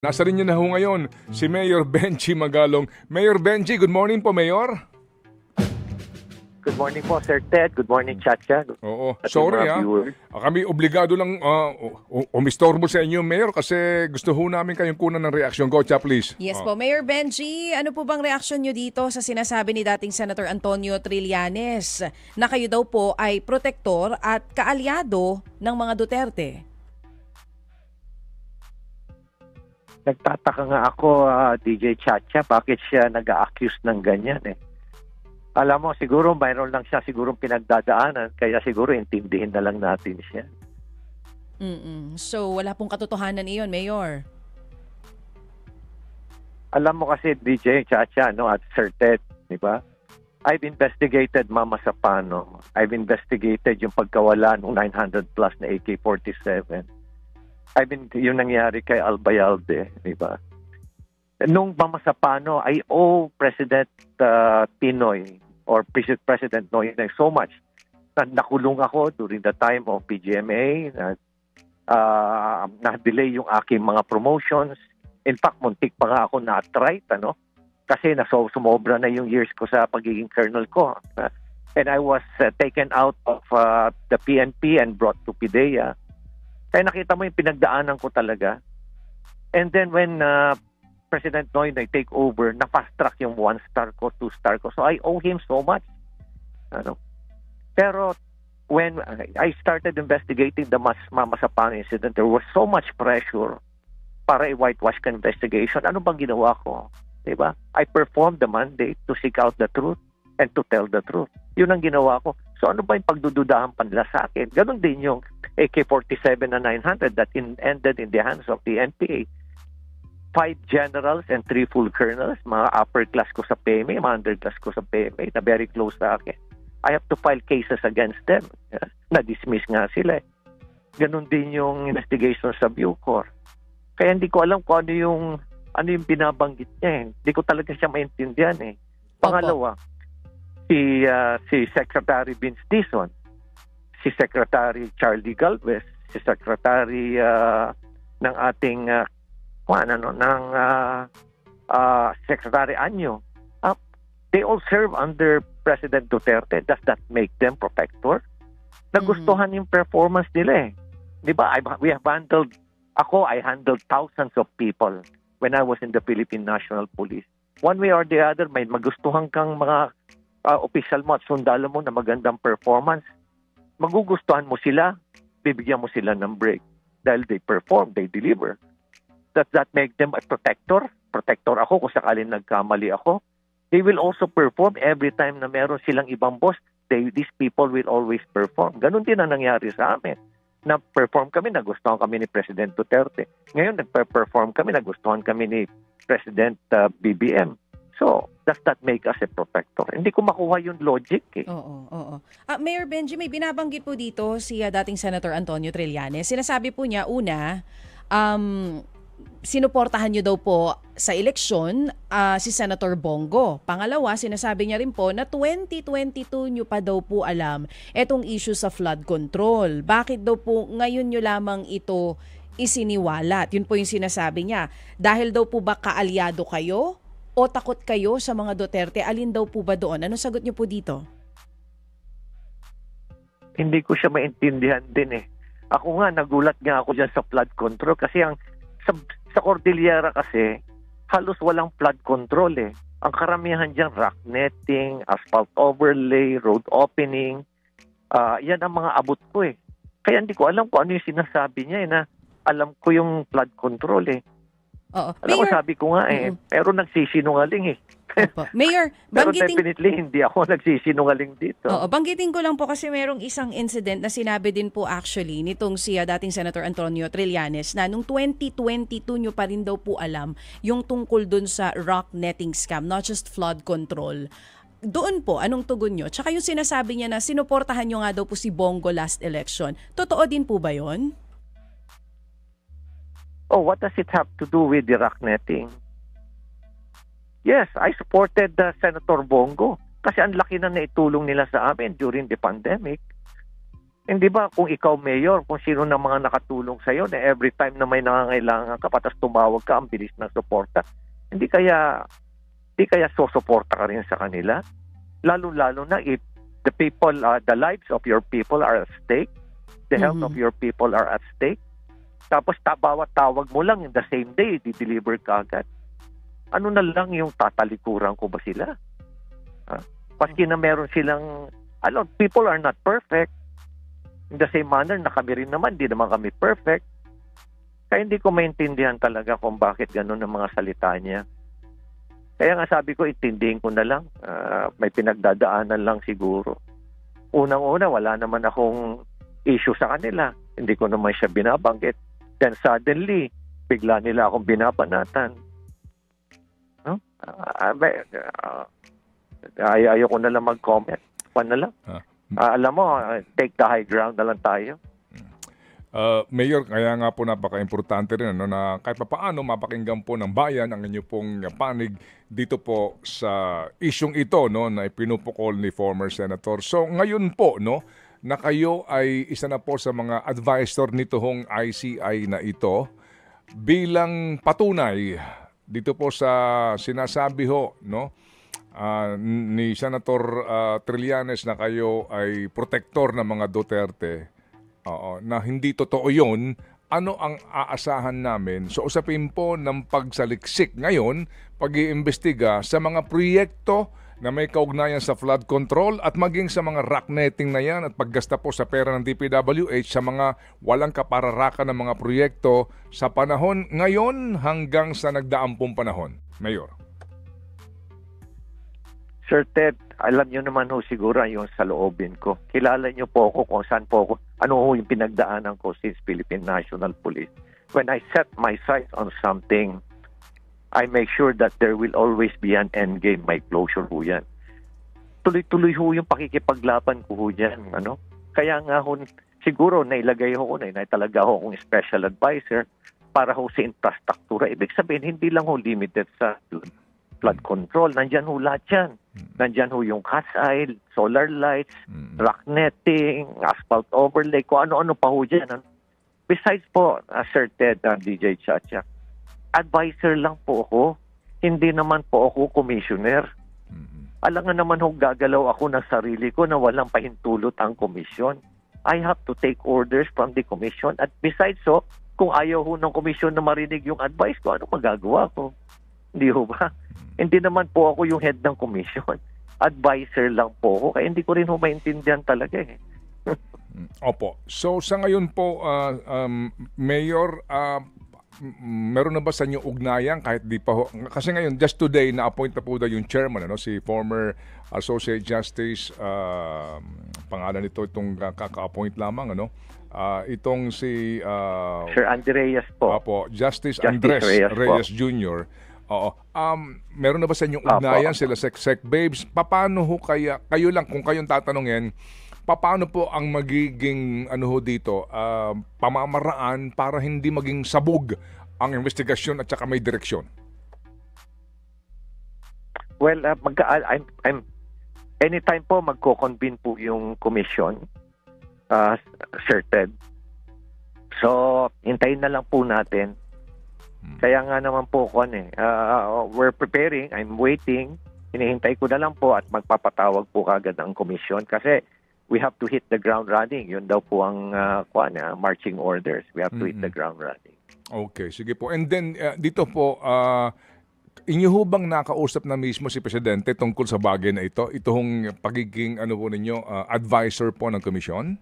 Nasa rin niyo na ho ngayon si Mayor Benji Magalong. Mayor Benji, good morning po, Mayor. Good morning po, Sir Ted. Good morning, Chacha. Oo, sorry ha. Kami obligado lang umistorbo sa inyo, Mayor, kasi gusto ho namin kayong kunan ng reaksyon. Go, Cha, please. Yes po, Mayor Benji, ano po bang reaksyon nyo dito sa sinasabi ni dating Senator Antonio Trillanes na kayo daw po ay protektor at kaalyado ng mga Duterte? Nagtataka nga ako, DJ Chacha, bakit siya nag-a-accuse ng ganyan eh. Alam mo, siguro mayroon lang siya siguro pinagdadaanan, kaya siguro intindihin na lang natin siya. So, wala pong katotohanan iyon, Mayor? Alam mo kasi, DJ Chacha, no, at Sir Ted, di ba? I've investigated Mama Sapano. I've investigated yung pagkawala ng 900 plus na AK-47. Yung nangyari kay Albayalde, di ba? Nung Mama Sapano, I owe President Pinoy or President Noynoy so much. Nakulong ako during the time of PGMA, na-delay yung aking mga promotions. In fact, muntik pa nga ako na-attrite, ano? Kasi sumobra na yung years ko sa pagiging colonel ko. And I was taken out of the PNP and brought to PIDEA. Kaya nakita mo yung pinagdaanan ko talaga. And then when President Noynoy take over, na-fast track yung 1-star ko, 2-star ko. So I owe him so much. Ano? Pero when I started investigating the Mama Sapano incident, there was so much pressure para i-whitewash ka investigation. Ano bang ginawa ko? Diba? I performed the mandate to seek out the truth and to tell the truth. Yun ang ginawa ko. So ano ba yung pagdududahan pa nila sa akin? Ganon din yung AK-47 na 900 that ended in the hands of the NPA. 5 generals and 3 full colonels, mga upper class ko sa PMA, mga underclass ko sa PMA, na very close sa akin. I have to file cases against them. Na-dismiss nga sila. Ganon din yung investigation sa Bucor. Kaya hindi ko alam kung ano yung binabanggit niya eh. Hindi ko talaga siya maintindihan eh. Pangalawa, si Secretary Vince Dizon, si Secretary Charlie Galvez, si Secretary ng ating Secretary Anyo, they all serve under President Duterte. Does that make them protector? Nagustuhan yung performance nila eh. Di ba? I handled thousands of people when I was in the Philippine National Police. One way or the other, may magustuhan kang mga official mo at sundalo mo na magandang performance. Magugustuhan mo sila, bibigyan mo sila ng break. Dahil they perform, they deliver. Does that make them a protector? Protector ako kung sakaling nagkamali ako. They will also perform every time na meron silang ibang boss. These people will always perform. Ganon din ang nangyari sa amin. Na-perform kami, nagustuhan kami ni President Duterte. Ngayon, nag-perform kami, nagustuhan kami ni President BBM. So, does that make us a protector? Hindi ko makuha yung logic eh. Oo. Mayor Benji, may binabanggit po dito si dating Senator Antonio Trillanes. Sinasabi po niya, una, sinuportahan niyo daw po sa eleksyon si Senator Bongo. Pangalawa, sinasabi niya rin po na 2022 niyo pa daw po alam itong issue sa flood control. Bakit daw po ngayon niyo lamang ito isiniwalat? Yun po yung sinasabi niya. Dahil daw po ba kaalyado kayo o takot kayo sa mga Duterte? Alin daw po ba doon? Anong sagot niyo po dito? Hindi ko siya maintindihan din eh. Ako nga, nagulat nga ako dyan sa flood control kasi sa Cordillera kasi, halos walang flood control eh. Ang karamihan dyan, rock netting, asphalt overlay, road opening. Yan ang mga abot ko eh. Kaya hindi ko alam kung ano yung sinasabi niya eh, na alam ko yung flood control eh. Oo. Alam mo, sabi ko nga eh, pero nagsisinungaling eh. Mayor, pero definitely hindi ako nagsisinungaling dito. Oo, banggitin ko lang po kasi merong isang incident na sinabi din po actually nitong si dating Senator Antonio Trillanes na nung 2022 nyo pa rin daw po alam yung tungkol dun sa rock netting scam, not just flood control. Doon po, anong tugon nyo? Tsaka yung sinasabi niya na sinuportahan nyo nga daw po si Bongo last election. Totoo din po ba yon? Oh, what does it have to do with the rock netting? Yes, I supported Senator Bongo kasi ang laki na naitulong nila sa amin during the pandemic. Hindi ba kung ikaw mayor, kung sino ng mga nakatulong sa'yo na every time na may nangangailangan ka, patas tumawag ka, ang bilis ng suporta. Hindi kaya susuporta ka rin sa kanila? Lalo-lalo na if the people, the lives of your people are at stake, the health of your people are at stake. Tapos bawat tawag mo lang in the same day, di-deliver ka agad. Ano na lang yung tatalikuran ko ba sila? Paski na meron silang, people are not perfect. In the same manner na kami rin naman, di naman kami perfect. Kaya hindi ko maintindihan talaga kung bakit gano'n ang mga salita niya. Kaya nga sabi ko, itindihin ko na lang. May pinagdadaanan lang siguro. Unang-una, wala naman akong issue sa kanila. Hindi ko naman siya binabanggit. Then suddenly, bigla nila akong binabanatan. Ayoko na lang mag-comment. Na lang. Alam mo, take the high ground na lang tayo. Mayor, kaya nga po napaka-importante rin na kahit paano mapakinggan po ng bayan ang inyo pong panig dito po sa isyong ito na ipinupukol ni former Senator. So ngayon po na kayo ay isa na po sa mga advisor nito hong ICI na ito bilang patunay dito po sa sinasabi ni Senator Trillanes na kayo ay protector ng mga Duterte. Na hindi totoo yun, ano ang aasahan namin? So usapin po ng pagsaliksik ngayon, pag-iimbestiga sa mga proyekto na may kaugnayan sa flood control at maging sa mga rock netting na yan at paggasta po sa pera ng DPWH sa mga walang kapararakan ng mga proyekto sa panahon ngayon hanggang sa nagdaampong panahon. Mayor. Sir Ted, alam niyo naman siguro yung sa loobin ko. Kilala niyo po ako kung saan po ako, ano yung pinagdaanan ko since Philippine National Police. When I set my sights on something, I make sure that there will always be an end game. May closure ho yan. Tuloy-tuloy ho yung pakikipaglaban ko ho yan. Kaya nga siguro nailagay ho na talaga ho akong special advisor para ho sa infrastruktura. Ibig sabihin, hindi lang ho limited sa flood control. Nandyan ho lahat yan. Nandyan ho yung cast aisle, solar lights, rock netting, asphalt overlay, kung ano-ano pa ho dyan. Besides po, Sir Ted, DJ Chacha, advisor lang po ako. Hindi naman po ako commissioner. Alam nga naman ho, gagalaw ako ng sarili ko na walang pahintulot ang komisyon. I have to take orders from the commission. At besides kung ayaw ho ng komisyon na marinig yung advice ko, ano magagawa ko? Hindi ho ba? Hindi naman po ako yung head ng commission. Advisor lang po ako. Kaya hindi ko rin ho maintindihan talaga Opo. So sa ngayon po, Mayor, meron na ba sa inyo ugnayan kahit di pa ho? Kasi ngayon, just today, na-appoint na po yung chairman, si former Associate Justice, pangalan nito, itong kaka-appoint lamang, itong si... Sir Andreas po. Opo, Justice Andres Reyes Jr., meron na ba sa inyong ugnayan sila Sec Babes? Paano ho kayo lang, kung kayong tatanungin, paano po ang magiging dito, pamamaraan para hindi maging sabog ang investigasyon at saka may direksyon? Well, anytime po magko-convene po yung commission, Sir Ted. So, hintayin na lang po natin. Kaya nga naman po we're preparing, I'm waiting, hinihintay ko na lang po at magpapatawag po kagad ang komisyon kasi we have to hit the ground running. Yun daw po ang marching orders. We have to hit the ground running. Okay, sige po. And then dito po, inyo ho bang nakausap na mismo si Presidente tungkol sa bagay na ito? Itong pagiging advisor po ng komisyon?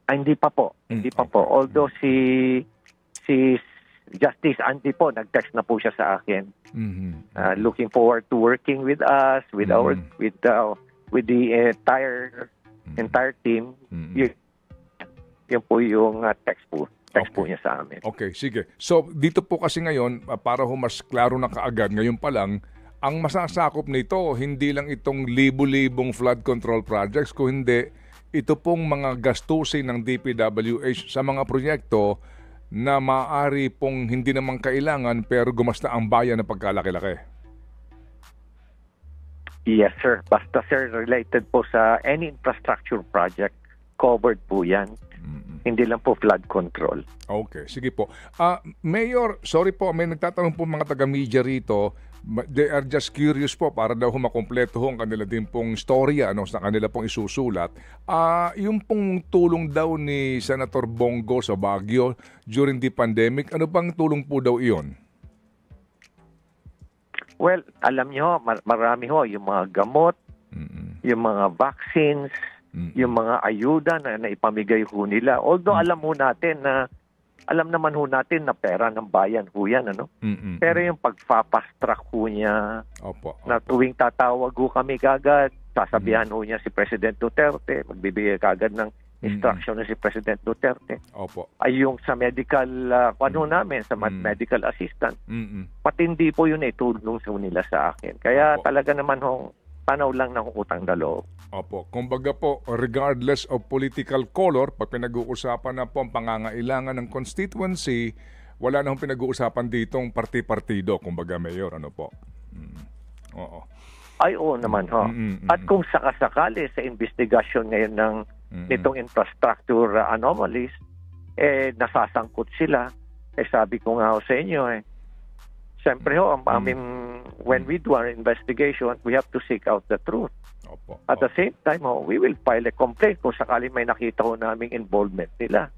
Hindi pa po. Hindi pa po. Although si Justice Andy po, nag-text na po siya sa akin. Looking forward to working with us, with the entire team. Yun po yung text po niya sa amin. Okay, sige. So dito po kasi ngayon, para mas klaro na kaagad, ngayon pa lang, ang masasakop nito, hindi lang itong libo-libong flood control projects, kundi ito pong mga gastusin ng DPWH sa mga proyekto na maaari pong hindi naman kailangan pero gumasta ang bayan ng pagkalaki-laki. Yes, sir. Basta, sir, related po sa any infrastructure project, covered po yan. Hindi lang po flood control. Okay, sige po. Mayor, sorry po, may nagtatanong po mga taga-media rito. They are just curious po para daw makompleto ang kanila din pong storya sa kanila pong isusulat. Yung pong tulong daw ni Senator Bongo sa Baguio during the pandemic, ano bang tulong po daw iyon? Well, alam nyo, marami ho, yung mga gamot, yung mga vaccines, yung mga ayuda na ipamigay ho nila. Although alam naman ho natin na pera ng bayan ho yan, ano? Pero yung pagpapastrack ho niya, na tuwing tatawag ho kami kagad, sasabihan ho niya si President Duterte, magbibigay kagad ng instruction na si President Duterte. Ay yung sa medical, namin, sa medical assistant, patindi po yun itulong ho nila sa akin. Kaya talaga naman ho, tanaw lang ng utang na loob. Kumbaga po, regardless of political color, pag pinag-uusapan na po ang pangangailangan ng constituency, wala na hong pinag-uusapan ditong parti-partido, kumbaga, Mayor, ano po? Oo. Ay, oo naman ho. At kung sakasakali sa investigasyon ngayon ng nitong infrastructure anomalies, nasasangkot sila. Sabi ko nga ho sa inyo, siyempre ho, when we do our investigation, we have to seek out the truth. At the same time, we will file a complaint kung sakali may nakita ho naming involvement nila.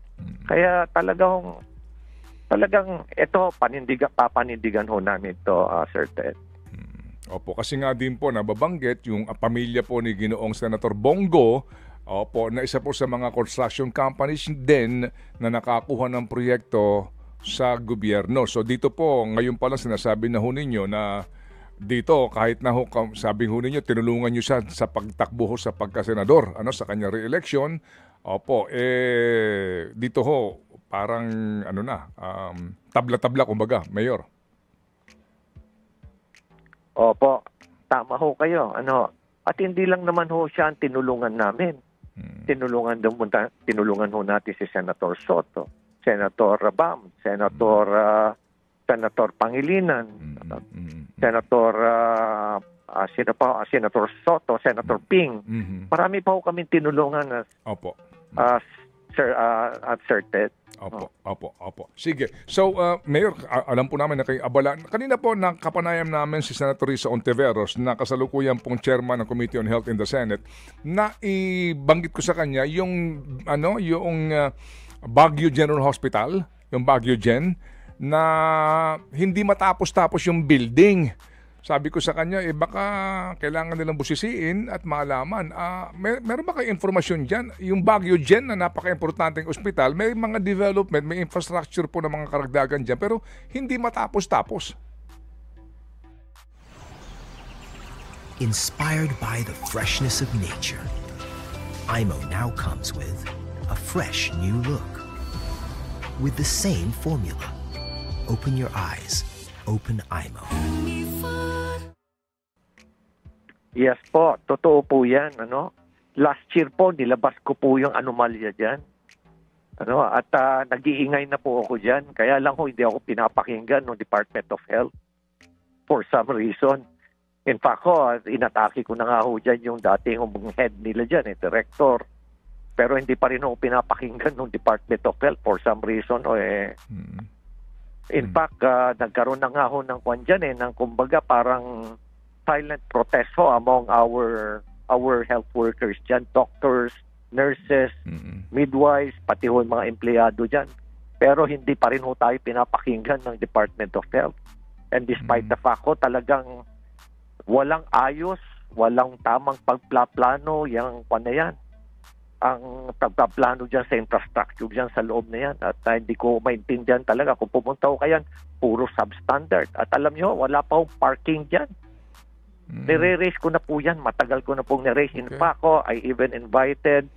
Kaya talagang ito, papanindigan ho namin to, Sir Ted. Kasi nga din po nababanggit yung pamilya po ni Ginoong Senator Bongo, na isa po sa mga construction companies din na nakakuha ng proyekto sa gobyerno. So dito po, ngayon pa lang sinasabi na ho ninyo na dito, kahit na ho, sabi ho ninyo, tinulungan nyo siya sa pagtakbo ho sa pagkasenador, sa kanyang re-election. Dito ho, parang, tabla-tabla, kumbaga, Mayor. Opo, tama ho kayo. At hindi lang naman ho siya ang tinulungan namin. Tinulungan ho natin si Senator Soto, Senator Rabam, Senator Pangilinan, Senator Soto, Senator Ping. Marami pa ho kami tinulungan Sir Ted. Opo. Sige. So, Mayor, alam po namin na kayo abala. Kanina po nakapanayam namin si Senator Risa Ontiveros na kasalukuyan pong chairman ng Committee on Health in the Senate na ibanggit ko sa kanya yung Baguio General Hospital, yung Baguio Gen, na hindi matapos-tapos yung building. Sabi ko sa kanya, baka kailangan nilang busisiin at malaman. Meron ba kayo informasyon dyan? Yung Baguio Gen na napaka-importanteng ospital, may mga development, may infrastructure po ng mga karagdagan dyan, pero hindi matapos-tapos. Inspired by the freshness of nature, IMO now comes with a fresh new look. With the same formula. Open your eyes. Open IMO. Yes po, totoo po yan. Last year po, nilabas ko po yung anomalya dyan. At nag-iingay na po ako dyan. Kaya lang hindi ako pinapakinggan ng Department of Health for some reason. In fact, inatake ko na nga ho dyan yung dating head nila dyan, director. Pero hindi pa rin ako pinapakinggan ng Department of Health for some reason. In fact, nagkaroon na nga ho ng kwan dyan, ng kumbaga parang silent protest ho among our health workers dyan, doctors, nurses, midwives, pati ho mga empleyado dyan. Pero hindi pa rin ho tayo pinapakinggan ng Department of Health. And despite the fact talagang walang ayos, walang tamang pagplaplano yung kwan na yan. Ang pagpaplano dyan sa infrastructure dyan sa loob na yan. At hindi ko maintindihan talaga. Kung pumunta ko kayan, puro substandard. At alam nyo, wala pa akong parking dyan. Nire-raise ko na po yan. Matagal ko na pong nire-raise. In fact, I even invited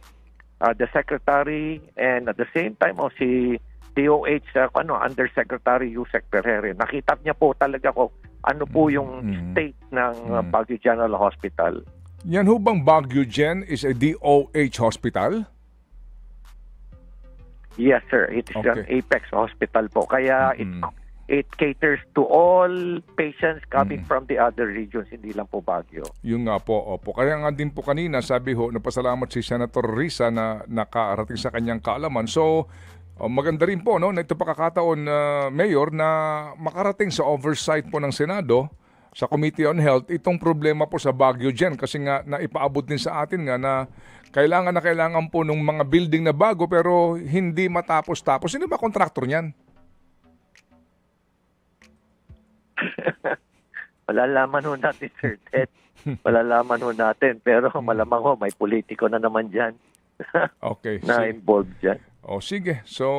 the secretary and at the same time si DOH, Undersecretary Yusek Ferrer. Nakita niya po talaga ko ano po yung state ng Baguio General Hospital. Yan ho bang Baguio Gen is a DOH hospital? Yes, sir. It is an Apex hospital po. Kaya it caters to all patients coming from the other regions, hindi lang po Baguio. Yung nga po, opo. Kaya nga din po kanina, sabi ho, napasalamat si Senator Risa na nakarating sa kanyang kaalaman. So, maganda rin po, no, na ito pakakataon, Mayor, na makarating sa oversight po ng Senado, sa Committee on Health, itong problema po sa Baguio dyan. Kasi nga, naipaabot din sa atin nga na kailangan po ng mga building na bago pero hindi matapos-tapos. Sino ba kontraktor niyan? Malalaman ho natin, Sir Ted. Malalaman ho natin. Pero malamang ho, may politiko na naman dyan Okay. na involved dyan. O sige, so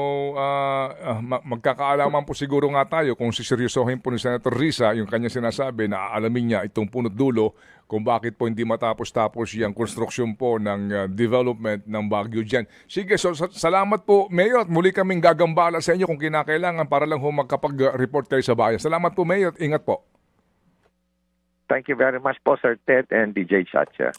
magkakaalaman po siguro nga tayo kung siseryosohin po ni Senator Risa yung kanya sinasabi na aalamin niya itong punot dulo kung bakit po hindi matapos-tapos yung konstruksyon po ng development ng Baguio dyan. Sige, so salamat po Mayor at muli kaming gagambala sa inyo kung kinakailangan para lang ho magkapag-report kayo sa bayan. Salamat po Mayor, ingat po. Thank you very much po, Sir Ted and DJ Chacha.